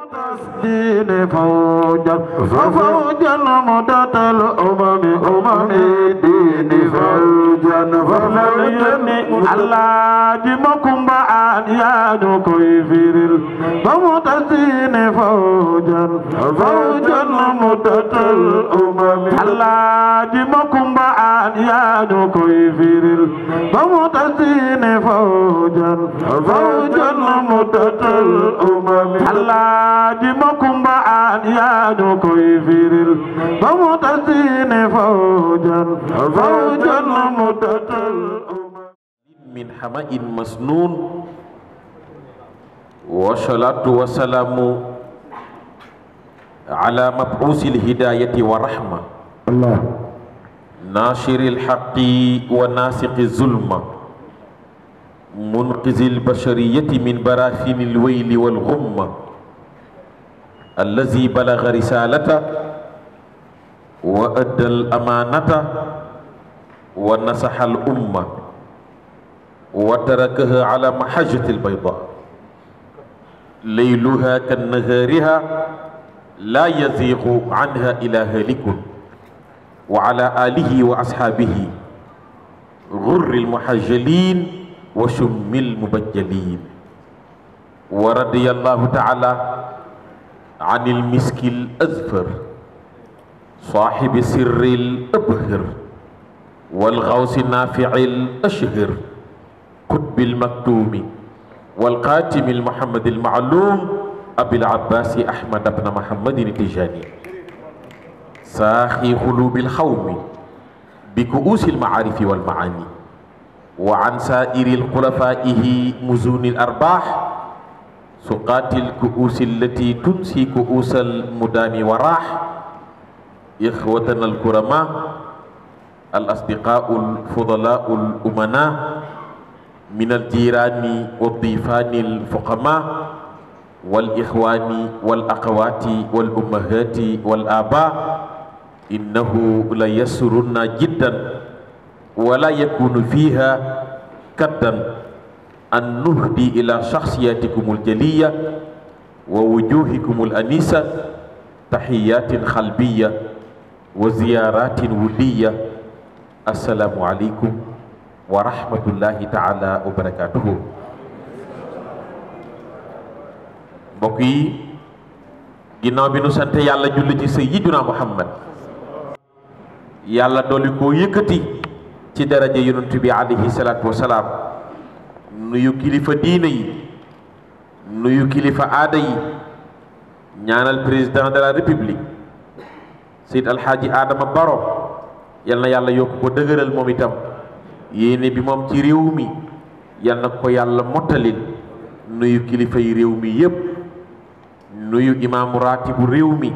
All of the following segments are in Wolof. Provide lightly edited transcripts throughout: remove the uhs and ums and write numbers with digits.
تسدين فوجا ففوجا مدة الأمم دين فوجا ففوجا الله جمكم بعد يا نكوي فيرل فمتسدين فوجا ففوجا مدة الأمم الله جمكم بعد يا نكوي فيرل فمتسدين فوجا ففوجا مدة الأمم الله جمكم بعد يا نكوي فيرل فمتسين فوجا فوجا مدة من حماء مسنون والصلاة والسلام على مبعوث الهداية والرحمة الله ناشر الحق وناسق الظلم منقذ البشرية من براثن الويل والغمة الذي بلغ رسالته وأدى الأمانة ونصح الأمة وتركها على محجة البيضاء ليلها كنهارها لا يزيغ عنها إلا هالك وعلى آله وأصحابه غر المحجلين وشم المبجلين ورضي الله تعالى عن المسك الأزفر صاحب سر الأبهر والغوث النافع الأشهر قطب المكتوم والقاتم المحمد المعلوم أبي العباس أحمد بن محمد التجاني ساخي قلوب الخوم بكؤوس المعارف والمعاني وعن سائر الخلفائه مزون الأرباح سقات الكؤوس التي تنسي كؤوس المدام وراح إخوتنا الكرماء الأصدقاء الفضلاء الأمناء من الجيران والضيفان الفقماء والإخوان والأخوات والأمهات والآباء إنه ليسرنا جدا ولا يكون فيها كدا أن نهدي إلى شخصياتكم الجلية ووجوهكم الأنيسة تحيات قلبية وزيارات ودية. السلام عليكم ورحمة الله تعالى وبركاته. mbokk yi ginnaaw bi nu sant yàlla julli ci sayyidina Muhammad yàlla dolli koo yëkkati ci daraja yonent bi alayhi salaatu wasalaam nuyu kilifa diine yi nuyu kilifa aada yi ñaanal président de la république Seyd Alxaaji Adama Barrow yal na yàlla yokk ko dëgëral moom itam yéene bi moom ci réew mi yal na ko yàlla mottalil nuyu kilifa yi réew mi yépp nuyu imaamu raatibu réew mi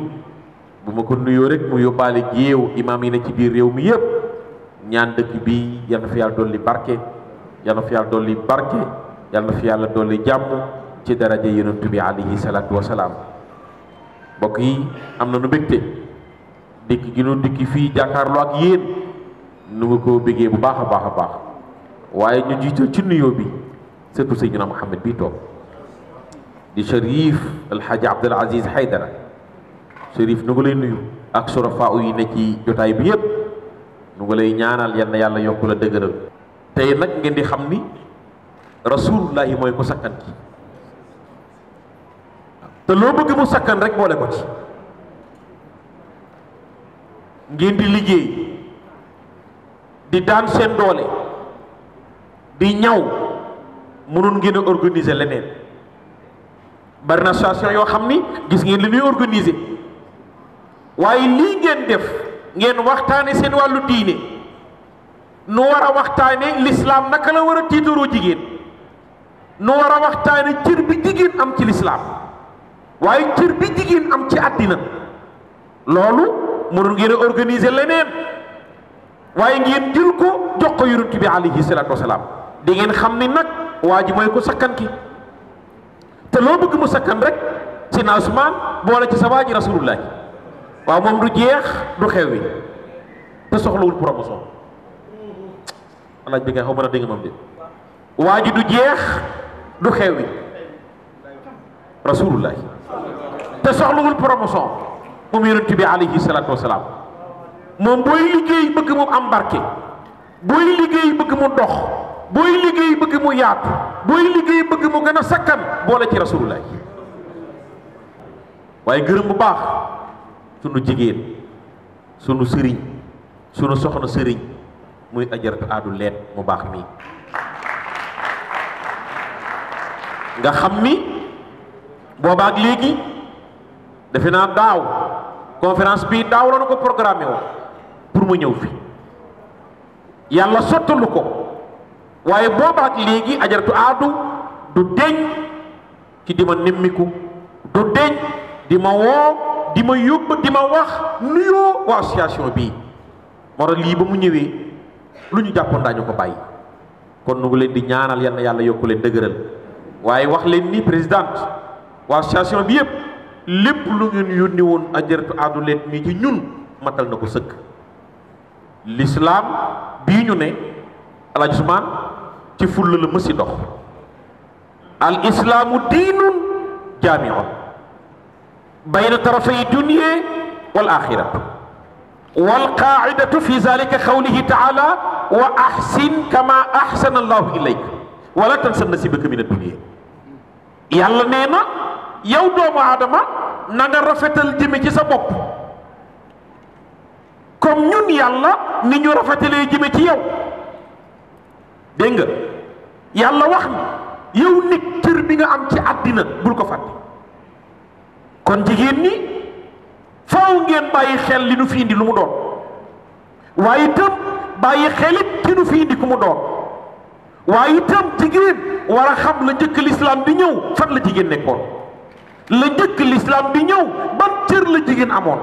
bu ma ko nuyoo rek mu yóbbaale géew imaam yi ne ci biir réew mi yépp ñaan dëkk bi yal na fi yàlla dolli barke yal na fi yàlla dolli barke yal na fi yàlla dolli jàmm ci daraja yonent bi alayhi salaatu wasalaam. mbokk yi am na nu mbégte dikk gi nu dikki fii jàkkaarloo ak yéen nu nga koo béggee bu baax a baax a baax waaye ñu jiital ci nuyoo bi surtout Seydina Muhammad bi toog di Cherif Alxaaji Abdul Aziz Haydara Cherif nu nga lay nuyu ak surafa yi ne ci jotaay bi yépp nu nga lay ñaanal yal na yàlla yokk la dëgëral. tey nag ngeen di xam ni rasulullahi mooy ko sakkan ki te loo bëgg mu sakkan rek boole ko ci ngeen di liggéey di daan seen doole di ñaw mënoon ngeen a organiser leneen bari na association yoo xam ni gis ngeen li ñuy organiser waaye lii ngeen def ngeen waxtaane seen wàllu diine nu war a waxtaane lislaam naka la war a tiitaroo jigéen nu war a waxtaane cër bi jigéen am ci lislaam waaye cër bi jigéen am ci àddina loolu mënoon ngeen a organiser leneen waaye ngeen jël ko jox ko yonent bi alayhi salaatu wasalaam di ngeen xam ni nag waa ji mooy ko sakkan ki te loo bëgg mu sakkan rek ci na Usmaan boole ci sa waa ji rasulullah waaw moom du jeex du xew wi te soxlawul promotion alaaj bi nga xaw mën a dégg moom de waa ji du jeex du xew wi rasulullah te soxlawul promotion moom yonent bi alayhi salaatu wasalaam moom booy liggéey bëgg mu am barke booy liggéey bëgg mu dox booy liggéey bëgg mu yaatu booy liggéey bëgg mu gën a sakkan boole ci rasulullah waaye gërëm bu baax sunu jigéen sunu sëriñ sunu soxna sëriñ muy ajaratu aadu leet mu baax mii nga xam ni boobaak léegi defe naa daaw conférence bi daaw la na ko programmé woon pour mu ñëw fi yàlla sottalu ko waaye boobaak léegi ajaratu aadu du deñ ci di ma nemmiku du deñ di ma woo di ma yóbbu di ma wax nuyoo waa association bii moo tax lii ba mu ñëwee lu ñu jàppoon daañu ko bàyyi kon nu ngi leen di ñaanal yal na yàlla yokku leen dëgëral waaye wax leen ni présidente waa association bi yëpp lépp lu ngeen yónni woon ajaratu aadu leen mii ci ñun matal na ko sëkk l'islam bii ñu ne Alaaji Usmaan ci fulla la mësi dox al islaamu diinun jaamiun bayna tarafay dunya wal axira wal qaaidatu fi zalika qawlihi taala wa ahsin kama ahsana allahu ilayk wala tansa nasibaka min ad-dunya yàlla nee na yow doomu aadama na nga rafetal jëme ci sa bopp comme ñun yàlla ni ñu rafetalee jëme ci yow dégg nga yàlla wax ni yow nit cër bi nga am ci àddina bul ko fàtte kon jigéen ñi faaw ngeen bàyyi xel li nu fi indi lu mu doon waaye itam bàyyi xelit ki nu fi indi ku mu doon waaye itam jigéen war a xam la njëkk lislaam di ñëw fan la jigéen nekkoon la njëkk lislaam di ñëw ban cër la jigéen amoon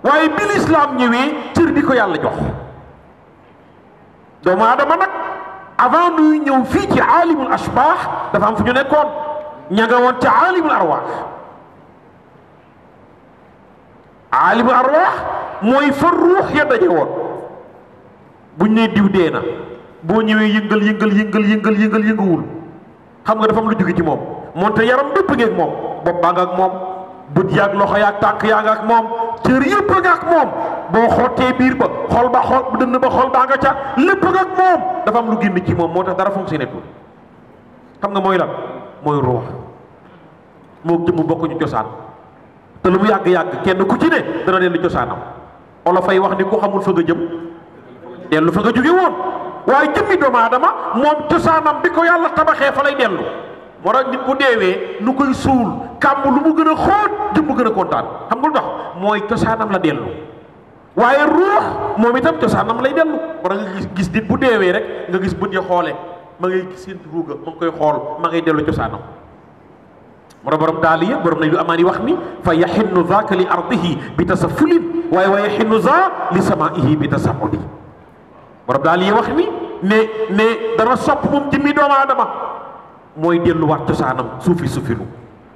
waaye bi lislaam ñëwee cër bi ko yàlla jox doomu aadama nag avant nuy ñëw fii ci aalimul ashbaax dafa am fu ñu nekkoon ña nga woon ca aalimul arwaax aalimul arwaax mooy fa ruux ya daje woon buñ ne diw dee na boo ñëwee yëngal-yëngal-yëngal-yëngal-yënguwul xam nga dafa am lu jóge ci moom moonte yaram bépp ngeeg moom bopp baa nga ak moom bët yaag loxo yaag tànk yaa nga ak moom cër yëpp nga ak moom boo xottee biir ba xol ba xol dënn ba xol baa nga ca lépp nga ak moom dafa am lu génn ci moom moo tax dara fonctionné tul xam nga mooy lan mooy ruux moo jëmm bokkuñu cosaan te lu mu yàgg-yàgg kenn ku ci ne dana dellu cosaanam olo fay wax ni ku xamul fa nga jëm dellu fa nga jóge woon waaye jëmmi doomu aadama moom cosaanam bi ko yàlla tabaxee fa lay dellu moo tax nit bu deewee nu koy suul kàmm lu mu gën a xóot jëm mu gën a kontaan xam nga lu tax mooy cosaanam la dellu waaye ruux moom itam cosaanam lay dellu moo tax nga gis nit bu deewee rek nga gis bët ya xoole ma ngay gis seen ruuga ma ngi koy xool ma ngay dellu cosaanam moo tax borom daaliya borom nañ lu amaan yi wax ni fa yaxinnu zaaka li ardihi bi tasafulin waaye wa yaxinnu za li samaihi bi tasahudi borom daaliya wax ni ne dana sopp moom jëmmi doomu aadama mooy delluwaat cosaanam suufinu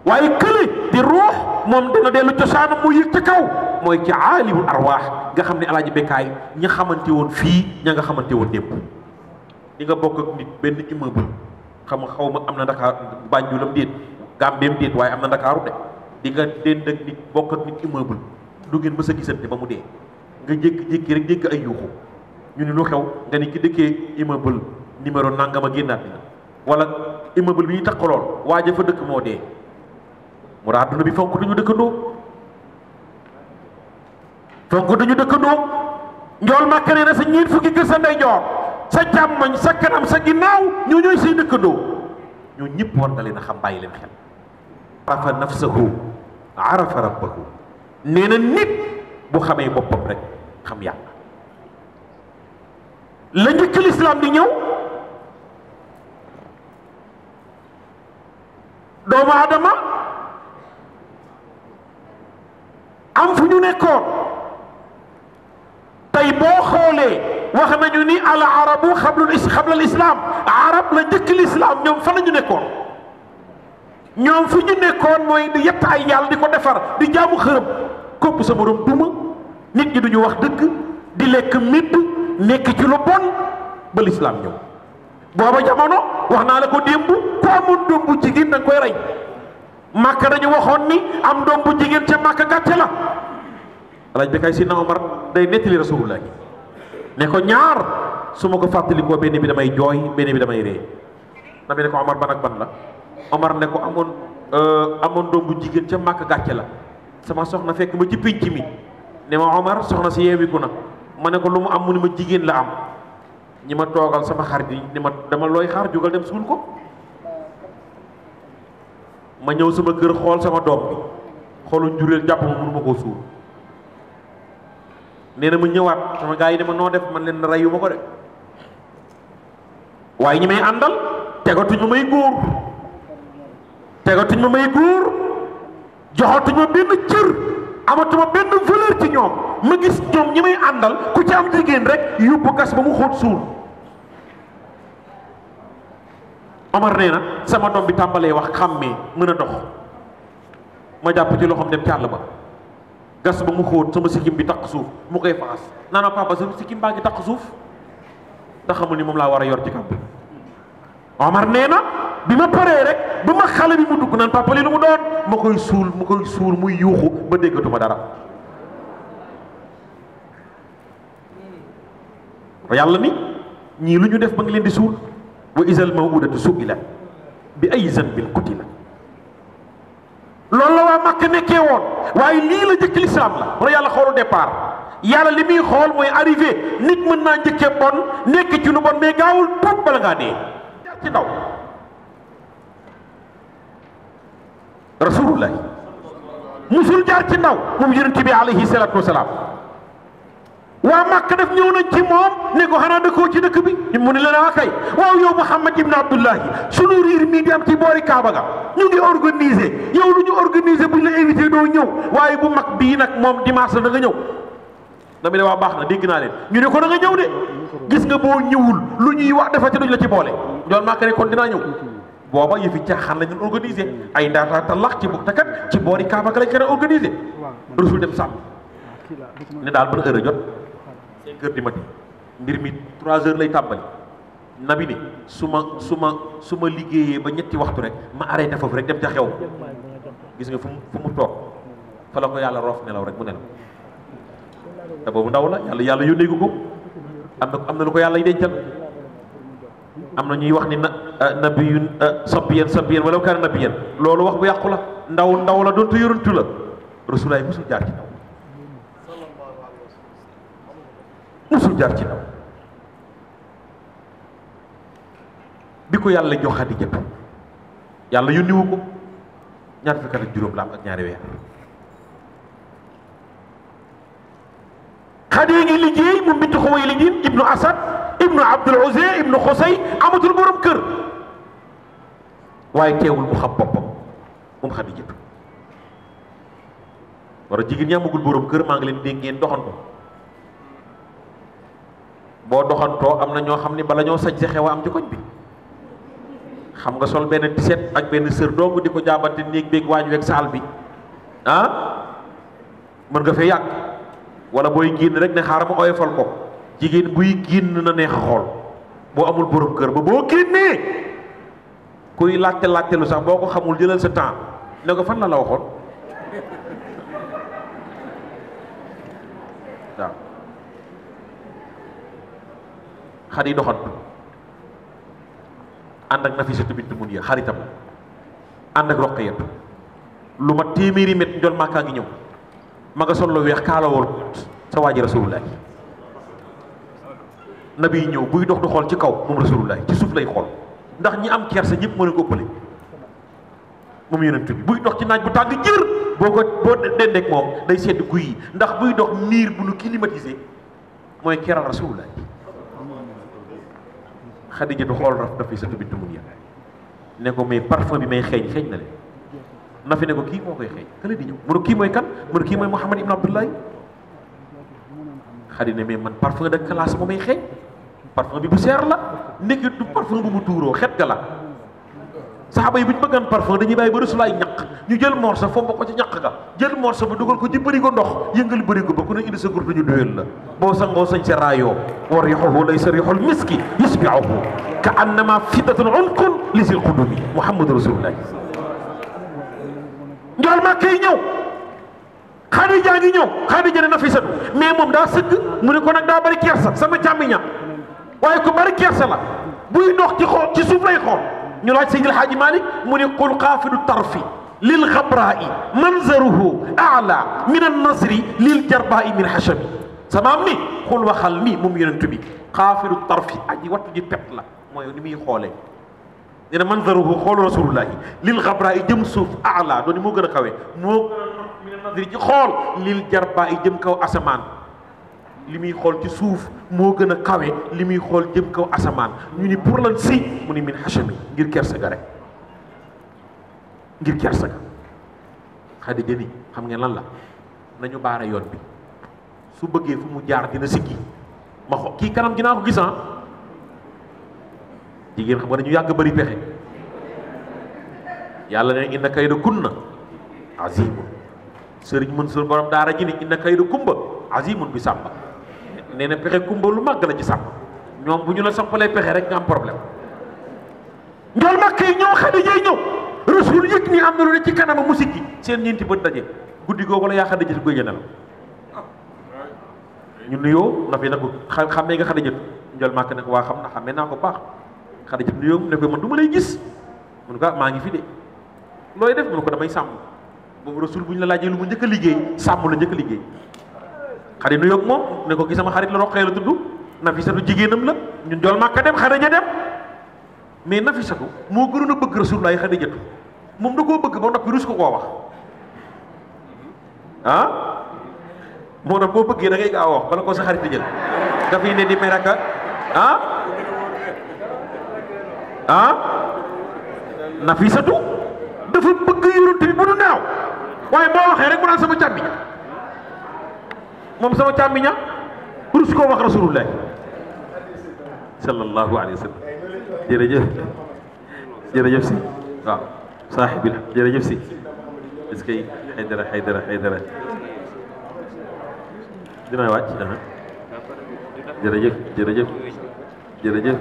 waaye kële di ruux moom dana dellu cosaanam mu yëg ca kaw mooy ci aalimul arwaax nga xam ne alaaji bekkaay ña xamante woon fii ña nga xamante woon démb di nga bokk ak nit benn immeuble xam nga xaw ma am na Dakar Banjulam déet Gambeem déet waaye am na Ndakaaru de di nga dend ak nit bokk ak nit immeuble du ngeen mës a gisante ba mu dee nga jékki-jékki rek dégg ay yuuxu ñu ni lu xew nga ni ki dëkkee immeuble numéro nangam a génnaat dina wala immeuble bi ñu taxalool waaja fa dëkk moo dee mu raa adduna bi fonk duñu dëkkandoo njool màkk nee na sa ñeent fukki kër sa ndeyjoor sa càmmoñ sa kanam sa ginnaaw ñoo ñooy say dëkkandoo ñoo ñëpp war nga leen a xam bàyyi leen xel arafa nafsahu arafa rabbahu nee na nit bu xamee boppam rek xam yàlla la njëkk lislaam di ñëw doomu aadama am fu ñu nekkoon tey boo xoolee wax nañu ni al arabu xablal islam arab la njëkk lislaam ñoom fa la ñu nekkoon ñoom fi ñu nekkoon mooy di yett ay yàlla di ko defar di jaamu xërëm kopp sa morom duma nit ñi duñu wax dëgg di lekk midd nekk ci lu bon ba lislaam ñëw booba jamono wax naa la ko démb ku amoon doom bu jigéen da nga koy rey Màkka dañu waxoon ni am doom bu jigéen ca Màkka gàcce la alaaj bi kay si na Omar day nettali rasulullah ne ko ñaar su ma ko fàttalikoo benn bi damay jooy benn bi damay ree na bi ne ko Omar ban ak ban la Omar ne ko amoon doom bu jigéen ca Màkka gàcce la sama soxna fekk ma ci pénc mi ne ma Omar soxna si yeewiku na ma ne ko lu mu am mu ni ma jigéen la am ñi ma toogal sama xarit yi ni ma dama looy xaar jógal dem suul ko ma ñëw sama kër xool sama doom bi xoolu njureel jàpp ma mënu ma koo suul nee na ma ñëwaat sama gars yi ne ma noo def man leen reyu ma ko de waaye ñi may àndal tegatuñ ma may góor joxatuñ ma benn cër amatuma benn valeur ci ñoom ma gis ñoom ñi may àndal ku ci am jigéen rek yóbbu gas ba mu xóot suul Omar nee na sama doom bi tàmbalee wax xàmmee mën a dox ma jàpp ci loxoom dem ci àll ba gas ba mu xóot sama sikkim bi taq suuf mu koy faxas naana papa sama sikkim baa ngi taq suuf te xamul ni moom laa war a yor ci kam bi Omar nee na bi ma paree rek ba ma xale bi mu dugg naan papa li lu mu doon ma koy suul muy yuuxu ba déggatuma dara ba yàlla ni ñii lu ñu def ba ngi leen di suul wa isal mawudatu su'ilat bi ay zanbin qutilat loolu la waa Makka nekkee woon waaye lii la njëkk lislaam la wala yàlla xoolu départ yàlla li muy xool mooy arrivé nit mën naa njëkkee bon nekk ci lu bon mais gaawul tuub bala ngaa dee jaar ci ndaw rasulullah musul jaar ci ndaw moom yonent bi alayhi salatu wasalaam waa Makka def ñëw nañ ci moom ne ko xanaa dëkkoo ci dëkk bi mu ne leen a kay waaw yow Muhammad ibn Abdullahi sunu riir mii di am ci boori Kaaba ga ñu ngi organiser yow lu ñu organiser buñ la invité doo ñëw waaye bu mag bii nag moom dimanche la da nga ñëw dama ne waa baax na dégg naa leen ñu ne ko da nga ñëw de gis nga boo ñëwul lu ñuy wax dafa ci duñ la ci boole doon Makka ne kon dinaa ñëw booba yëfi caaxaan lañ doon organiser ay ndaataata lax ci bu takat ci boori Kaaba ga lañ ko organiser Rasul dem sàmm ne daal ban heure a jot 5 heures du matin mbir mi 3 heures lay tàmbali nabi ne su ma liggéeyee ba ñetti waxtu rek ma arrêté foofu rek dem ca xew gis nga fu mu toog fa la ko yàlla roof nelaw rek mu nelaw te boobu ndaw la yàlla yónnee ko am na lu ko yàlla yi dencal am na ñuy wax ni nabiyun sabiyan wala kaana nabiyan loolu wax bu yàqu la ndaw la doonte yorantu la rasulaay musul jaar ci ndaw bi ko yàlla jox Xadija yàlla yónniwu ko ñaar fukki at ak juróom la am ak ñaari weer Xadija ngi liggéey mu bintu Xuwaylid ibnu Asad ibnu Abdul Uzza ibnu Xusay amatul borom kër waaye teewul mu xam boppam moom Xadija war a jigéen ñi amagul borom kër maa ngi leen dégg ngeen doxantu boo doxantoo am na ñoo xam ne bala ñoo sañ sa xew a am ci koñ bi xam nga sol benn tiset ak benn sër dong di ko jaabante néeg beeg waañ weeg saal bi mën nga fee yàgg wala booy génn rek ne xaaral ma oyofal ko jigéen buy génn na neex a xool boo amul borom kër ba boo génnee kuy laajte lu sax boo ko xamul jëlal sa temps ne ko fan la waxoon waaw xar yi doxantu ànd ak Nafisatu bint Munir xaritam ànd ak Roqayatu lu ma téeméeri met njol Màkkaa ngi ñëw ma nga sol lu weex kaalawool sa waaji Rasulullah nabi ñëw buy dox du xool ci kaw moom Rasulullah ci suuf lay xool ndax ñi am kersa ñëpp moo leen ko ëppale moom yonent bi buy dox ci naaj bu tàng jër boo dendeek moom day sedd guy yi ndax buy dox miir bu nu climatisé mooy keral Rasulullah Xadija du xool Nafisatu bint Munir ne ko mais parfum bi may xeeñ na leen Nafi ne ko kii moo koy xeeñ kële di ñëw mu ne kii mooy kan mu ne kii mooy Muhammad ibn Abdullahi Xadija ne mais man parfum de classe moo may xeeñ parfum bi bu seer la nekk du parfum bu mu tuuroo xet ga la saxaaba yi bu ñu bëggaan parfum dañuy bàyyi ba Rasulaay ñaq ñu jël morso fomba ko ci ñaq ga jël morso ba dugal ko ci bërigo ndox yëngal bërigo ba ku ne indi sa gurtu ñu duyal la boo sangoo sañ sa raayoo wa riixuhu laysa riixul miski yusbiuhu ka annama fiddatun unqun lisil qudumi Muhammadu Rasulullah njool Makka yi ñëw Xadija ngi ñëw Xadija ne Nafisatu mais moom daa sëgg mu ne ko nag daa bari kersa sama càmmiñam waaye ku bari kersa la buy dox ci xool ci suuf lay xool ñu laaj Seydil Haaji Malick mu ne qul xaafidu tarfi lil xabraa'i manzaruhu aala min annasri lil jarbaa'i min hashami sama am ni xul waxal ni moom yonent bi xaafidu tarfi aji wattu ji pet la mooy ni muy xoolee nee na manzaruhu xoolu rasulullahi lil xabraa'i jëm suuf aala doon moo gën a kawe moo min annasri ci xool lil jarbaa'i jëm kaw asamaan li muy xool ci suuf moo gën a kawe li muy xool jëm kaw asamaan ñu ni pour lan si mu ni min hashami ngir kersa ga rek ngir kersa ga Xadija ni xam ngeen lan la nañu baara yoon bi su bëggee fu mu jaar dina siggi ma xo kii kanam gi naa ko gis jigéen xam nga dañu yàgg bari pexe yàlla ne inna kayda kunna azimun sëriñ Mansour borom daara ji ni inna kayda kumba azimun bi sàmba nee na pexe kumba lu màgg la ci sàmba ñoom bu ñu la sampalee pexe rek nga am problème njool Makka yi ñëw Xadija yi ñëw rasul yëg ni am na lu ne ci kanama musique yi seen ñeenti bët daje guddi googu la yaa Xadija ti góy nelaw ñu nuyoo na fi ne ko xammee nga Xadija njool Makka ne ko waa xam na xammee naa ko baax Xadija nuyoo ne ko man du ma lay gis mun ko maa ngi fi de looy def mun ko damay sàmm boobu rasul bu ñu la laajee lu mu njëkk a liggéey sàmm la njëkk a liggéey Xadija nuyoo moom ne ko gis sama xarit la Roqaya la tudd Nafisatu jigéenam la ñu njool Makka dem Xadija dem mais Nafisatu moo gënoon a bëgg Rasulullah Xadijatu moom da koo bëgg ba noppi rus ko koo wax moo tax boo bëggee da ngay gaaw a wax bala ko sa xarit di jël dafay ne di meraka Nafisatu dafa bëgg yonent bi bu du naaw waaye boo waxee rek mu naan sama càmmiñ moom sama càmmiña rus koo wax Rasulullah sallallahu alayhi wa sallam jërëjëf jërëjëf si waaw saaxibil jërëjëf si est-ce que Haydara dina wàcc jërëjëf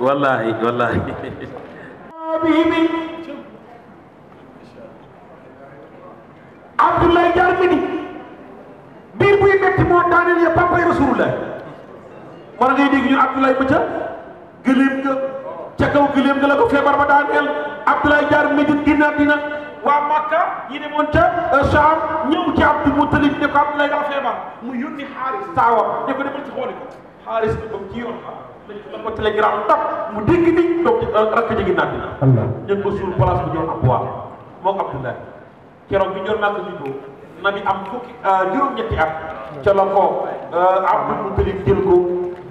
wallahi bibi Abdoulaye Jaar mini biir buy metti moo daaneel ya papay Rasulullah war ngay dégg ñu Abdoulaye Mucca gëléem nga ca kaw gëléem nga la ko feebar ba daaneel Abdoulaye Jaar Médine dina waa Makka yi demoon ca Saam ñëw ci Abdul Mutalib ne ko Abdoulaye daa feebar mu yónni Xaaris taawam ne ko demal ci xooli ko Xaaris bi ba mu ci yoon la ko télégramme tap mu dégg ni donc rakk jegi naat dina ñën ko suul place bu ñëw Abwa moom Abdoulaye keroog bi ñoon Makka juddoo na bi am fukki juróom-ñetti at ca la ko Abdul Mutalib jël ko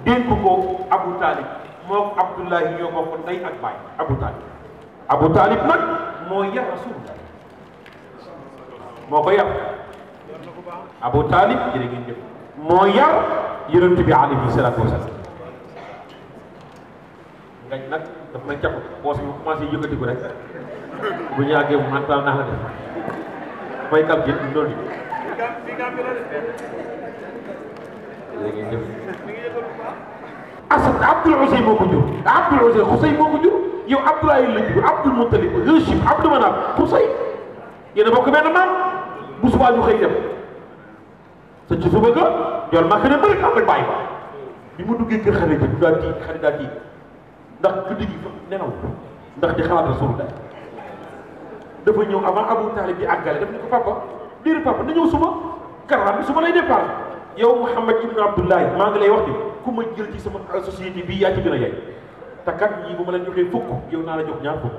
dénk ko Abu Talib moom Abdullahi ñoo bokk ndey ak baay Abu Talib nag moo yar Rasulullah moo ko yar Abu Talib jërë ngeen jëf moo yar yonent bi alayhi salaatu wa salaam ngañ nag daf may capp poos bi commencé yëkkati ko rek bu ñu yàggee mu mental naa la def may kal gi loolu jërë ngeen jëf Asad Abdul Uzay moo ko jur Abdul Uzay Xusay moo ko jur yow Abdoulaye la jur Abdul Muttalib Hashim Abdou Manaf Xusay yéen a bokk benn maam bu subaa ñu xëy dem sa ci suba ga njool Makka ne bëri am rek bàyyi ba bi mu duggee kër xarit du daa tiit xarit daa tiit ndax guddi gi nelaw ndax di xalaat Rasulullah dafa ñëw avant Abu Talib di àggale daf ne ko papa déedéet papa na ñëw suba caravane bi suba lay départ yow Muhammad ibn Abdullahi maa ngi lay wax ni ku ma jël ci sama société bii yaa ci gën a yey te kat ñii bu ma leen joxee fukk yow naa la jox ñaar fukk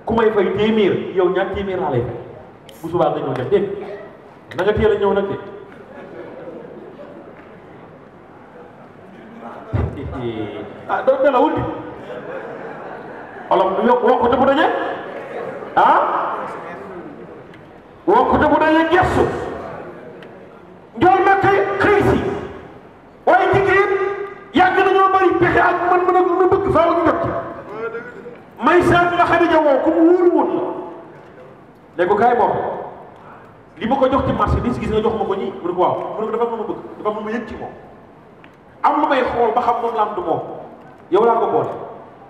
ku may fay téeméer yow ñaar téeméer laa lay fay bu subaa nga ñëw def dégg na nga teel a ñëw nag de doo nelawul di olof du yokk wokkute bu daje wokkute bu daje gestu njool Makka xëy si waaye jigéen yàgg nañoo bari pexe ak mën ak lu bëgg faaw ñu jot ci may seet la Xadija woo ku mu wóoru woon la ne ko kaay moom li ma ko jox ci marché bi gis nga jox ma ko ñii mu ne ko waaw mu ne ko dafa am lu ma bëgg dafa am lu ma yëg ci moom am lu may xool ba xam moom la am du moom yow laa ko boole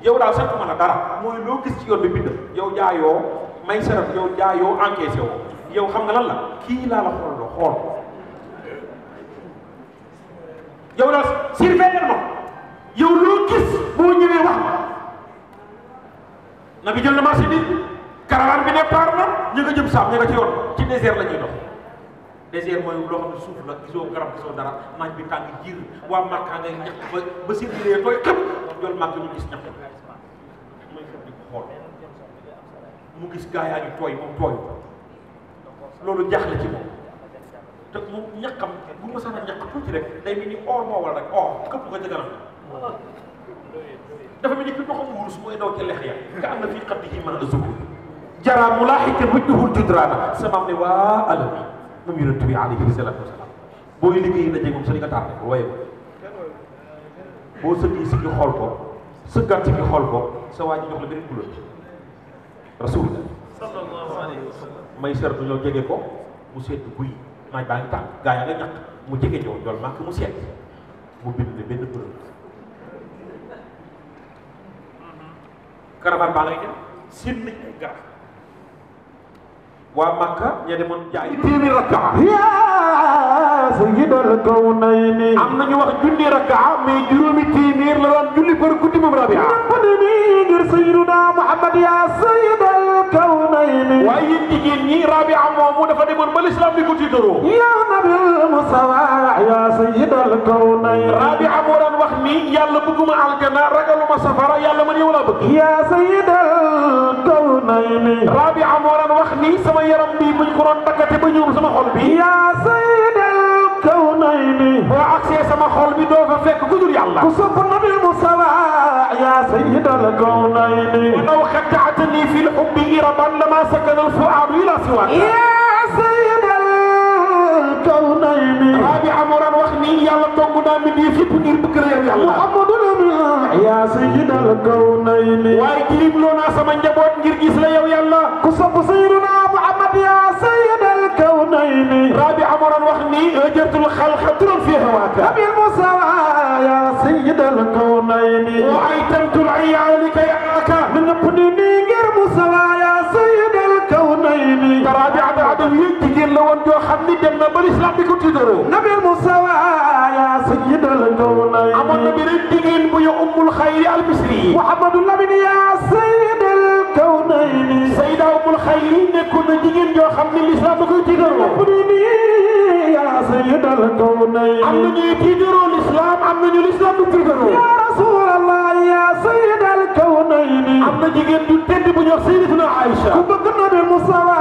yow daal sant ma la dara mooy loo gis ci yoon bi bind yow jaayoo may saraf yow jaay yow encaissé woo yow xam nga lan la kii laa la xool yow daal surveiller ma yow loo gis boo ñëwee wax na bi jël na marché bi caravane bi départ na ñu nga jëm saam ñu nga ci yoon ci désert la ñuy dox désert mooy loo xam ne suuf la gisoo garab gisoo dara naaj bi tàng jiir waa Makka ngay ñax ba circulé tooy xëpp yoon Makka ñu gis ñax mooy xëpp di ko xool mu gis gaa yaa ngi tooy moom tooy loolu jaaxle ci moom te moom ñaqam bu ma sax a ñaq tuuti rek day mel ni or moo wala rek or këpp ko ca kanam dafa mel ni ki doxam wurus mooy daw ca lex ya nga am na fii xat yi mën a zuhur jaraa mulaaxikan wajhuhul judraana samaam ne waa alami moom yonent bi alayhi salaatu wasalaam booy liggéey na jeg moom sa di nga tardé ko waaye boo sëggee si gi xool ko sëggaat si gi xool ko sa waa ji jox la beneen couleur rasulullah sallallahu alayhi wa sallam may ser du ñoo jege ko mu seet guy naaj baa ngi tàng gaa yaa nga ñaq mu jege ñëw jool màkk mu seet mu bind ne benn couleur caravane baa ngay dem seen nañ ay garab waa Makka ña demoon jaay téeméeri rakkaa yaa sayyidal kawnayni am nañu wax junni rakkaa mais juróomi téeméer la doon julli par guddi moom Rabia ngir sayyiduna Muhammad yaa sayyidal kawnayni waaye yéen jigéen ñi Rabia moomu dafa demoon ba l'islam di ko tiitaroo yaa nabil musawa yaa sayyidal kawnayni Rabia moo daan wax ni yàlla bëgguma aljana ragaluma safara yàlla man yow laa bëgg yaa sayyidal kawnayni Rabia moo daan wax ni sama yaram bi buñ ko doon daggate ba ñëw sama xol bi yaa sayyidal kawnayni boo agsee sama xol bi doo fa fekk ku dul yàlla ku sopp nabil musawa yaa sayyidal kawnayni walaw xaddaatani fi lxubbi iraban lama sakana alfuaadu ila siwaak yaa sayyidal kawnayni Rabia moo daan wax ni yàlla togg naa mi nii fépp ngir bëgg la yow yàlla Muhammadul Amin yaa sayyidal kawnayni waaye jirim loo naa sama njaboot ngir gis la yow yàlla ku sopp sayyiduna Muhammad yaa sayyidal kawnayni Rabia moo daan wax ni ajartul xalqa turan fi hawaaka nabil musawa yaa sayyidal kawnayni wa aytamtul iyaali kay aaka min ñëpp ni nii ngir musawa yaa sayyidal kawnayni Rabia adaw yéen jigéen la woon joo xam ni dem na ba l'islam di ko tiitaroo nabil musawa yaa sayyidal kawnayni amoon na beneen jigéen bu ñu ummul xayri al misri Muhammadul Amin yaa sayyidal kawnayni sayda ummul xayri nekkoon na jigéen joo xam ni l'islam da koy tiitaroo yaa sayyidal kawnayni am na ñuy tiitaroo l'islam am na ñu l'islam du tiitaroo yaa rasulallah yaa sayyidal kawnayni am na jigéen du tedd bu ñu wax sayyidatuna Aïcha ku bëgg nabil musawa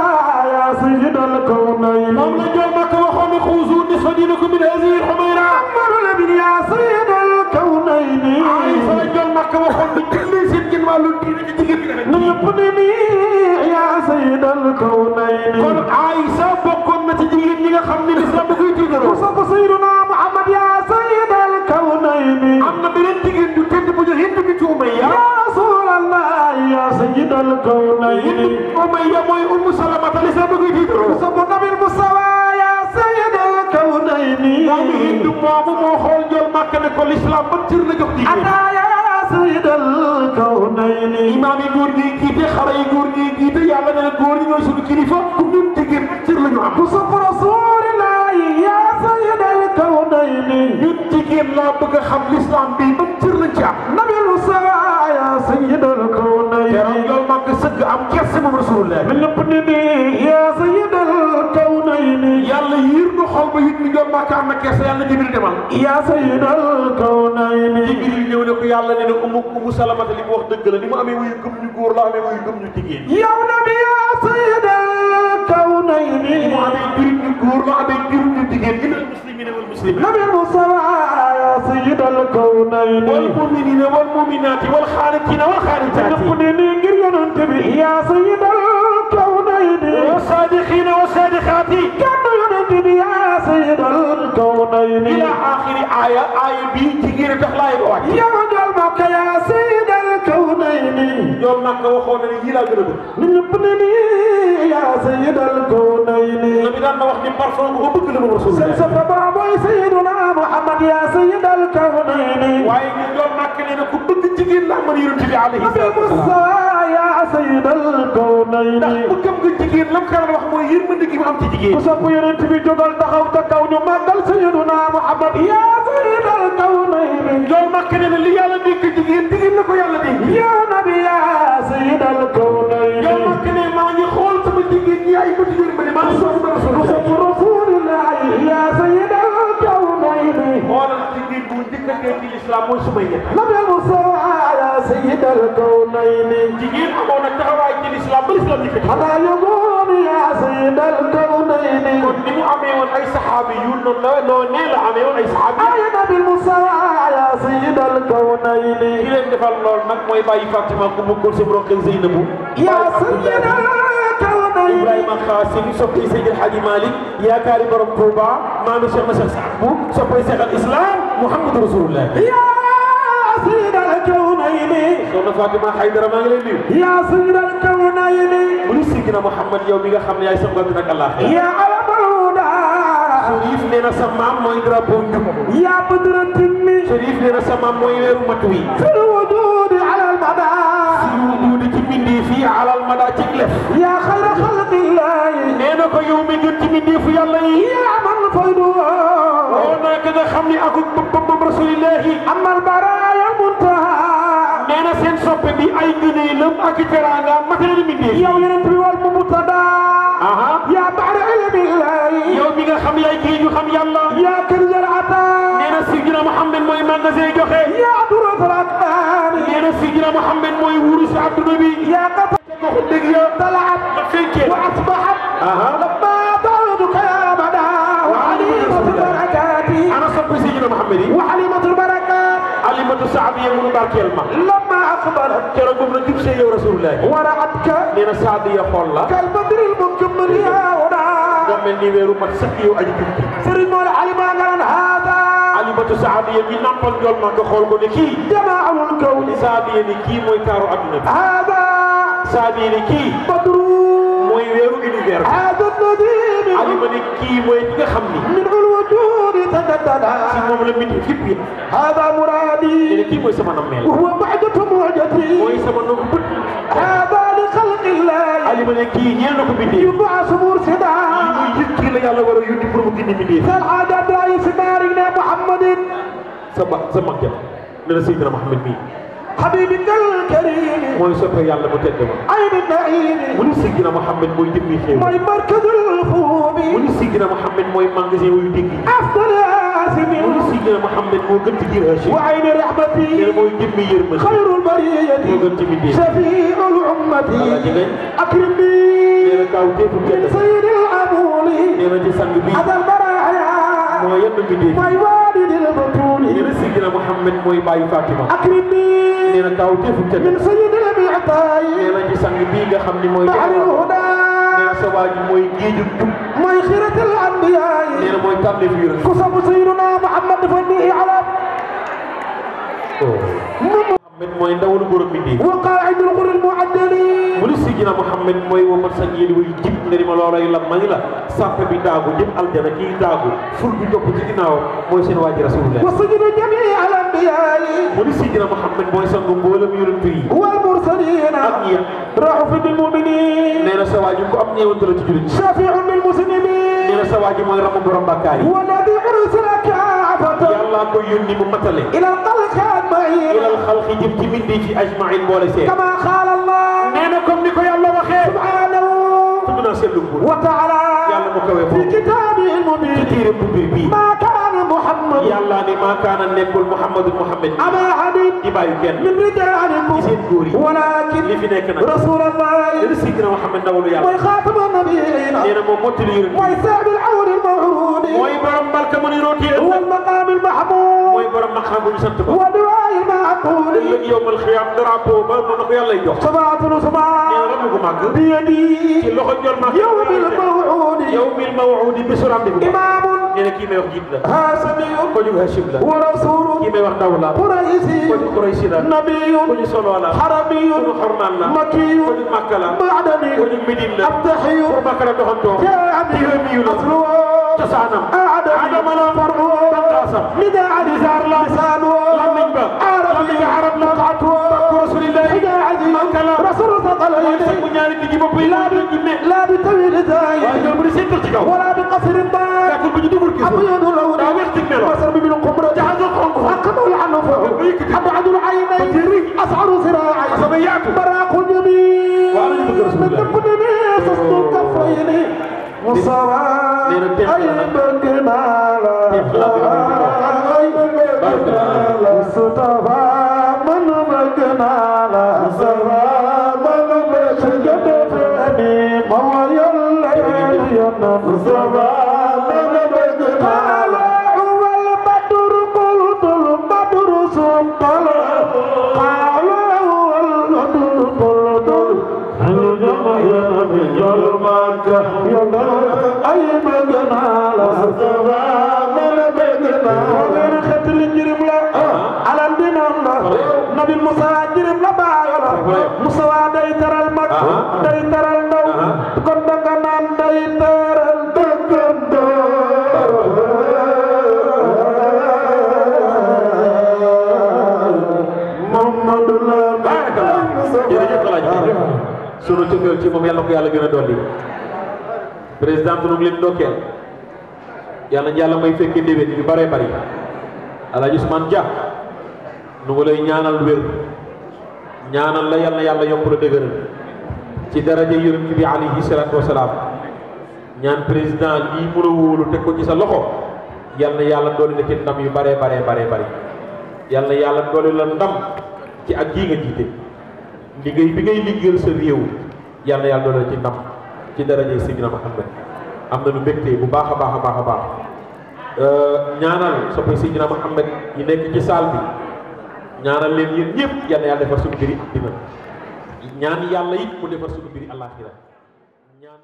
yaa sayyidal kawnayni moom la jool Makka waxoon ne xuusu nisfa diinakum min haadihi al-humayra Muhammadul Amin yaa sayyidal kawnayni Aïcha la jool Makka waxoon ne jëlee seen gën wàllu diine ci jigéen bi na ñëpp ni nii yaa sayyidal kawnayni kon Aïcha bokkoon na ci jigéen ñi nga xam ne l'islam da koy tiitaroo ku sopp sayyiduna Muhammad yaa sayyidal kawnayni am na beneen jigéen du tedd bu ñu Hind bintu Umayya yaa rasulallah yaa sayyidal kawnayni Hind Umayya mooy Ummu Salamata l'islam da koy tiitaroo ku sopp nabil musawa yaa sayyidal kawnayni moom Hind moomu moo xool jool Makka ne ko l'islam ban cër la jox jigéen yaa sayyidal kawnayni imaam yi góor ñi jiite xale yi góor ñi jiite yàlla ne góor ñi ñooy suñu kilifa ku ñun jigéen cër la ñu am ku sopp rasulillah yaa sayyidal kawnayni ñun jigéen laa bëgg a xam l'islam bi ban cër lañ ci am nabil musawa yaa sayyidal kawnayni keroog jool Makka sëgg am kerse moom rasulullah min ñëpp ni nii yaa sayyidal kawnayni yàlla yiir nu xol ba yit ni jool Makka am na kerse yàlla Jibril demal yaa sayyidal kawnayni Jibril ñëw ne ko yàlla ne ne Ummu Salamata li mu wax dëgg la ni mu amee wuyu gëm ñu góor la amee wuyu gëm ñu jigéen yow nabi yaa sayyidal kawnayni mu amee juriñ ñu góor la amee juriñ ñu jigéen minal muslimina wal muslimat nabil musawa yaa sayyidal kawnayni wal muminina wal muminati wal xaanitina wal xaanitaati ñëpp ni nii ngir yonent bi yaa sayyidal kawnayni wa saadiqina wa saadiqaati kenn yonent bi yaa sayyidal kawnayni ila axiri aaya bi jigéen tax laay ba wàcc yow jool Makka yaa sayyidal kawnayni jool Makka waxoon na ne yii laa gën a bëgg ni ñëpp ni nii yaa sayyidal kawnayni nabi daan na wax ni parfum bu ko bëgg la moom rasulullah seen sa baba mooy sayyiduna Muhammad yaa sayyidal kawnayni waaye ñu jool Makka nee na ku bëgg jigéen la man yonent bi alayhi salaatu wa salaam yaa سيد الكونين bëggam nga jigéen lam xelal wax mooy yërmande gi mu am ci jigéen ku sopp yonent bi jógal taxaw ta kaw ñu màggal sayyiduna Muhammad ya sayyid al-kawnayn yow makk ne li yàlla dénk jigéen jigéen la ko yàlla dénk ya nabi ya sayyid al-kawnayn yow makk ne maa ngi xool sama jigéen ñi ay bëti yërmande maa ngi sopp rasulullah ya sayyid al-kawnayn xoolal jigéen bu njëkk a dee ci l'islam mooy Sumayya nabi Musa ya sayyid al-kawnayn jigéen amoon na taxawaay ci l'islam ba l'islam njëkk xanaa yëgoon ya sayyid al-kawnayn kon ni mu amee woon ay saxaabi yu noonu nee la amee woon ay saxaabi ay nabi Musa ya sayyid al-kawnayn ki leen defal lool nag mooy bàyyi Fatima ku mu kul si bu roqee Zeynabu ya sayyid al-kawnayn Ibrahima Xaasim soppi Seydi El Hadji Malick yaakaari borom Touba maami Cheikh na Cheikh Saad Bou soppi Cheikh al Islam Muhammadu Rasulullah ya sayyid al-kawnayn soxna Fatima Haydara maa ngi lay nuyu ya sayyid al-kawnayn mu ni Sidina Muhammad yow mi nga xam ne yaay sangal nag Allah ya alamul huda Chérif nee na sa maam mooy drapeau njub ya badra timmi Chérif nee na sa maam mooy weeru mat wi fil wujudi ala al-mada si wujuudi ci mbindee fii alal mada ci lef ya khayra khalqillahi nee na ko yow mi gën ci mbindeefu yàlla yi ya man faydu woo naa ka nga xam ne ak bëbbam rasulillahi amal baraya muntaha nee na seen soppe bi ay ngëneelam ak i teraanga matériel mbindeef yow yonent bi wal mubtada ya ba'da ilmillahi yow mi nga xam yaay kii ñu xam yàlla ya kanzal ata nee na Sidina Muhammad mooy magasin joxe ya duratul aqdar nee na Sidina Muhammad mooy wuru si adduna bi ya qata waxu dëgg ya طلعت nga fekkee wa asbahat لما تعودك يا مدى وحليمة البركات ana soppi Sidina Muhammad yi وحليمة البركات alimatu saadiya munu barkeel ma لما أقبلت keroog boobu la jub see yow rasulullah ورعتك nee na saadiya xool la كالبدر المكمل يا هدى nga mel ni weeru mat sëkk yow aji jub سرين مول علما قال هذا alimatu saadiya mi nampal njool ma nga xool ko ne kii جماع الكون saadiya ni kii mooy taaru adduna bi هذا saadiya ni kii بدر mooy weeru univers هذا النذير alima ni kii mooy ki nga xam ni من الوجود تجدد si moom la mindi fépp yi هذا nee مرادي na kii mooy sama nammeel وهو بعدة معجتي mooy sama nagu bët هذا لخلق الله alima ne kii ñeel na ko bindee يبعث مرشدا muy yëg kii la yàlla war a yónni pour mu gindi bindee فالعادة رئيس مارنا محمد sa mag ja nee na Seydina Muhammad mii حبيبك الكريم mooy soppe yàlla mu tedd ma عين النعيم mu ni Seydina Muhammad mooy jëmmi xéew ماي مركز الفهوم mu ni Seydina Muhammad mooy magasin wuyu dégg yi أفضل آسم mu ni Seydina Muhammad moo gën ci giir Hachim وعين nee na رحمتي mooy jëmmi yërmande خير البرية moo gën ci bindee شفيع الأمة Yàlla ji ngañ أكرمني nee na kaaw teefu من kenn سيد الأمول nee na ci sang bi هذا البرايا moo yenn bindee ماي والد البطول nee na Seydina Muhammad mooy bàyyi Fatima أكرمني nee na kaaw teefu kenn من سيد المعطاي nee na ci sang bii nga xam ni mooy بحر الهدى nee na sa waa ji mooy géeju jub ماي خيرة الأنبياء nee na mooy tànne fi yore كسب سيدنا محمد فنيه على Muhammad mooy ndawul borom bindee وقاعد القر المعدلين mu ni Seydina Muhammad mooy wa mat sa yéen way jib nga di ma loolay la ma ni la sàpp bi daagu jëm aljana kii daagu ful bi topp ci ginnaaw mooy seen waa ji rasulullah وسجد جميع الأنبياء mu ni Seydina Muhammad mooy sangu mboolem yonent yi والمرسلين ak ñi رأف بالمؤمنين nee na sa waa ji ku am ñeewante la ci jullit شافع nee بالمسلمين na sa waa ji mooy ramu borom bàkkaar yi والذي أرسل كافة yàlla ko yónni mu matale إلى الخلق أجمعين ilal xalqi jëm ci mbindee ci ajmain boole seen كما قال الله nee na comme ni ko yàlla waxee سبحانه tudd naa seetlu buur وتعالى yàlla mu kawe في foofu كتابه ci المبين téere bu bir bii ما كان محمد yàlla ne maa kaana nekkul Muhammadu Muhammad أبا أحد di bàyyi kenn من رجالكم ci seen góor yi ولكن li fi nekk nag رسول الله dana Seydina Muhammad ndawalu yàlla وخاتم النبيين nee na moom mottali yonent ويساعد العون الموعود mooy borom mbalka mu ni rooti هو المقام المحمود mooy borom maqaam bu ñu sant ba ودعاء المعقول ëllëg yowmal xiyaam drapeau ba moom la ko yàlla jox سبعة nee سبعة na ramu ko màgg بيدي ci loxo jol màgg يوم الموعود yawmil maw'udi bésu rendez-vous إمام nee na kii may wax jiit la هاشمي ko jóg Hachim la ورسول kii may wax ndaw la قريشي ko jóg Qurayshi la نبي ko jóg solo la حربي ko jóg xormaan la مكي ko jóg Makka la بعدني ko jóg Médine la أبتحي pour Makka la doxantoo جاءني Tigramiyu la أصله cosaanam أعدم la فرعه banqaasam نداء لسان لسانه lamiñ ba عربي lamiñ arab la قطعته ko rasulillahi حجاعي Makka la رسول الثقلين لا بطويل زايد ولا بقصر ضايق أبيض لون وسر بالقمر أقم العنف أبعد العينين أسعر زراعي براق الجميل من تقنني صصد الكفين مصابا أي بقنا مصطفى من بقنا مصطفى من بقنا فاني موالي الليل مصطفى من بقنا هو البدر قلت البدر سقل قال هو البدر قلت الجمع يرمك أي بقنا مصطفى من بقنا وغير ختل الجرم لا على الدين الله نبي موسى جرم لا بايلا موسى داي ترال مك داي ترال ndaw kon danga naan day teral dëggandoo Mamadou la jërëjëf Alaaji sunu cofeel ci moom yàlla ko yàlla gën a dolli président nu ngi leen ndokkeel yàlla yàlla may fekkee déwén yu bare bari Alaaji Ousmane Dia nu ngi lay ñaanal wér ñaanal la yàlla yàlla yokk la dëgëral ci daraja yonent bi alayhi salaatu wasalaam ñaan président lii mu la wóolu teg ko ci sa loxo yàlla yàlla dooli la ci ndam yu bare bari yàlla yàlla dooli la ndam ci ak jii nga jiite liggéey bi ngay liggéeyal sa réew yàlla yàlla dooli la ci ndam ci daraja Seydina Muhammad am na lu mbégte bu baax a baax ñaanal soppe Seydina Muhammad yi nekk ci saal bi ñaanal leen yéen ñëpp yàlla yàlla defar suñu mbiri dina ñaan yàlla it mu defar suñu mbiri àllaaxira ñaan